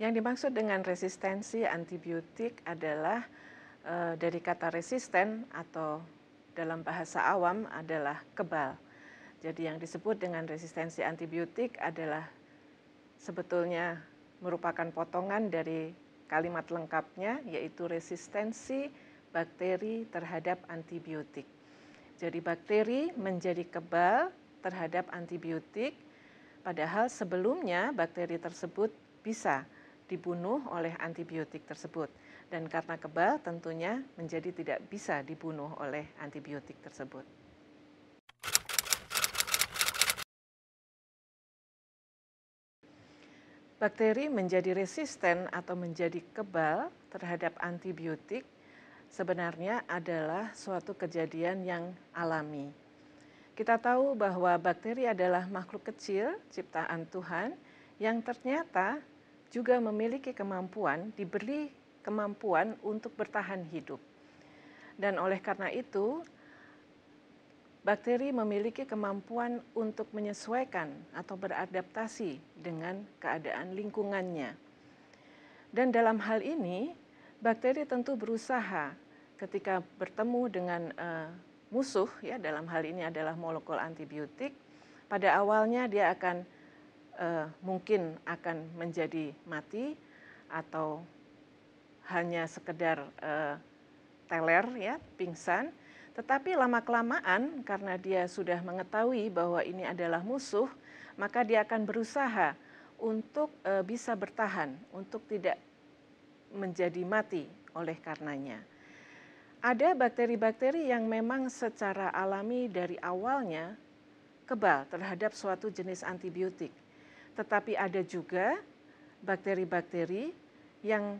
Yang dimaksud dengan resistensi antibiotik adalah dari kata resisten atau dalam bahasa awam adalah kebal. Jadi yang disebut dengan resistensi antibiotik adalah sebetulnya merupakan potongan dari kalimat lengkapnya, yaitu resistensi bakteri terhadap antibiotik. Jadi bakteri menjadi kebal terhadap antibiotik, padahal sebelumnya bakteri tersebut bisa dibunuh oleh antibiotik tersebut. Dan karena kebal tentunya menjadi tidak bisa dibunuh oleh antibiotik tersebut. Bakteri menjadi resisten atau menjadi kebal terhadap antibiotik sebenarnya adalah suatu kejadian yang alami. Kita tahu bahwa bakteri adalah makhluk kecil ciptaan Tuhan yang ternyata juga memiliki kemampuan, diberi kemampuan untuk bertahan hidup. Dan oleh karena itu, bakteri memiliki kemampuan untuk menyesuaikan atau beradaptasi dengan keadaan lingkungannya. Dan dalam hal ini, bakteri tentu berusaha ketika bertemu dengan musuh, ya dalam hal ini adalah molekul antibiotik, pada awalnya dia akan mungkin akan menjadi mati atau hanya sekedar teler, ya, pingsan. Tetapi lama-kelamaan karena dia sudah mengetahui bahwa ini adalah musuh, maka dia akan berusaha untuk bisa bertahan, untuk tidak menjadi mati oleh karenanya. Ada bakteri-bakteri yang memang secara alami dari awalnya kebal terhadap suatu jenis antibiotik. Tetapi ada juga bakteri-bakteri yang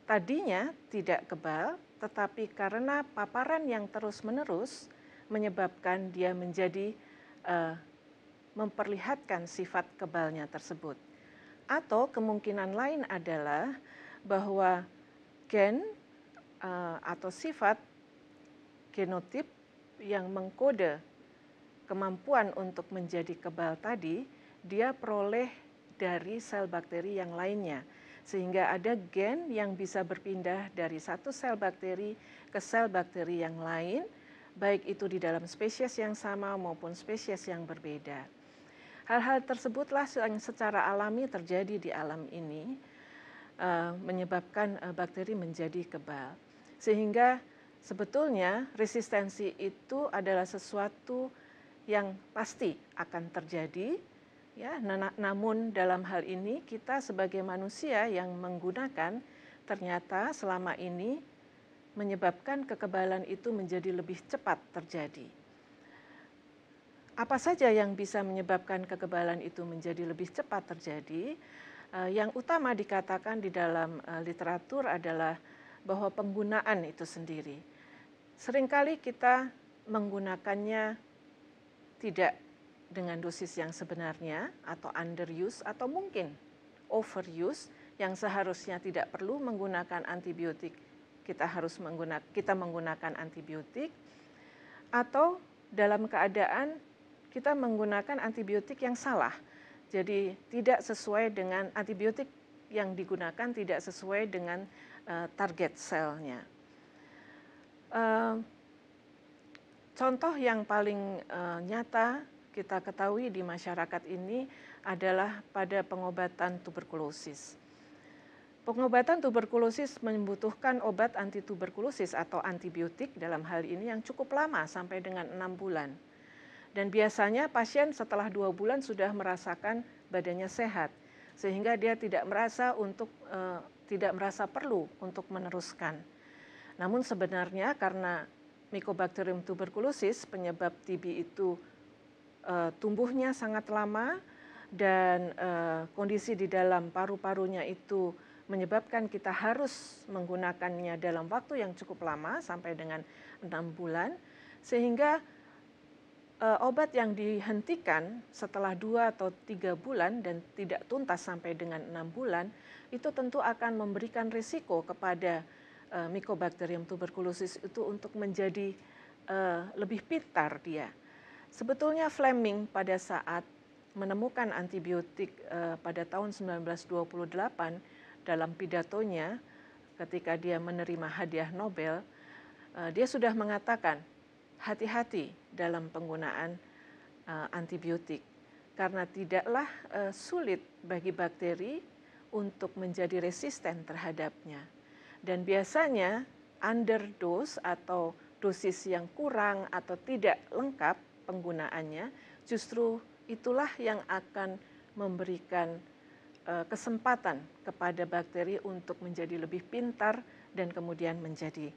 tadinya tidak kebal, tetapi karena paparan yang terus-menerus menyebabkan dia menjadi memperlihatkan sifat kebalnya tersebut. Atau kemungkinan lain adalah bahwa gen atau sifat genotip yang mengkode kemampuan untuk menjadi kebal tadi, dia peroleh dari sel bakteri yang lainnya. Sehingga ada gen yang bisa berpindah dari satu sel bakteri ke sel bakteri yang lain, baik itu di dalam spesies yang sama maupun spesies yang berbeda. Hal-hal tersebutlah yang secara alami terjadi di alam ini, menyebabkan bakteri menjadi kebal. Sehingga sebetulnya resistensi itu adalah sesuatu yang pasti akan terjadi, ya. Namun dalam hal ini kita sebagai manusia yang menggunakan ternyata selama ini menyebabkan kekebalan itu menjadi lebih cepat terjadi. Apa saja yang bisa menyebabkan kekebalan itu menjadi lebih cepat terjadi? Yang utama dikatakan di dalam literatur adalah bahwa penggunaan itu sendiri. Seringkali kita menggunakannya tidak dengan dosis yang sebenarnya atau underuse atau mungkin overuse yang seharusnya tidak perlu menggunakan antibiotik, kita menggunakan antibiotik, atau dalam keadaan kita menggunakan antibiotik yang salah. Jadi tidak sesuai dengan antibiotik yang digunakan, tidak sesuai dengan target selnya. Contoh yang paling nyata kita ketahui di masyarakat ini adalah pada pengobatan tuberkulosis. Pengobatan tuberkulosis membutuhkan obat antituberkulosis atau antibiotik dalam hal ini yang cukup lama sampai dengan 6 bulan. Dan biasanya pasien setelah 2 bulan sudah merasakan badannya sehat, sehingga dia tidak merasa perlu untuk meneruskan. Namun sebenarnya karena Mycobacterium tuberculosis, penyebab TB itu tumbuhnya sangat lama dan kondisi di dalam paru-parunya itu menyebabkan kita harus menggunakannya dalam waktu yang cukup lama sampai dengan 6 bulan, sehingga obat yang dihentikan setelah 2 atau 3 bulan dan tidak tuntas sampai dengan 6 bulan, itu tentu akan memberikan risiko kepada Mycobacterium tuberculosis itu untuk menjadi lebih pintar dia. Sebetulnya Fleming pada saat menemukan antibiotik pada tahun 1928 dalam pidatonya ketika dia menerima hadiah Nobel, dia sudah mengatakan hati-hati dalam penggunaan antibiotik karena tidaklah sulit bagi bakteri untuk menjadi resisten terhadapnya. Dan biasanya underdose atau dosis yang kurang atau tidak lengkap penggunaannya, justru itulah yang akan memberikan kesempatan kepada bakteri untuk menjadi lebih pintar dan kemudian menjadi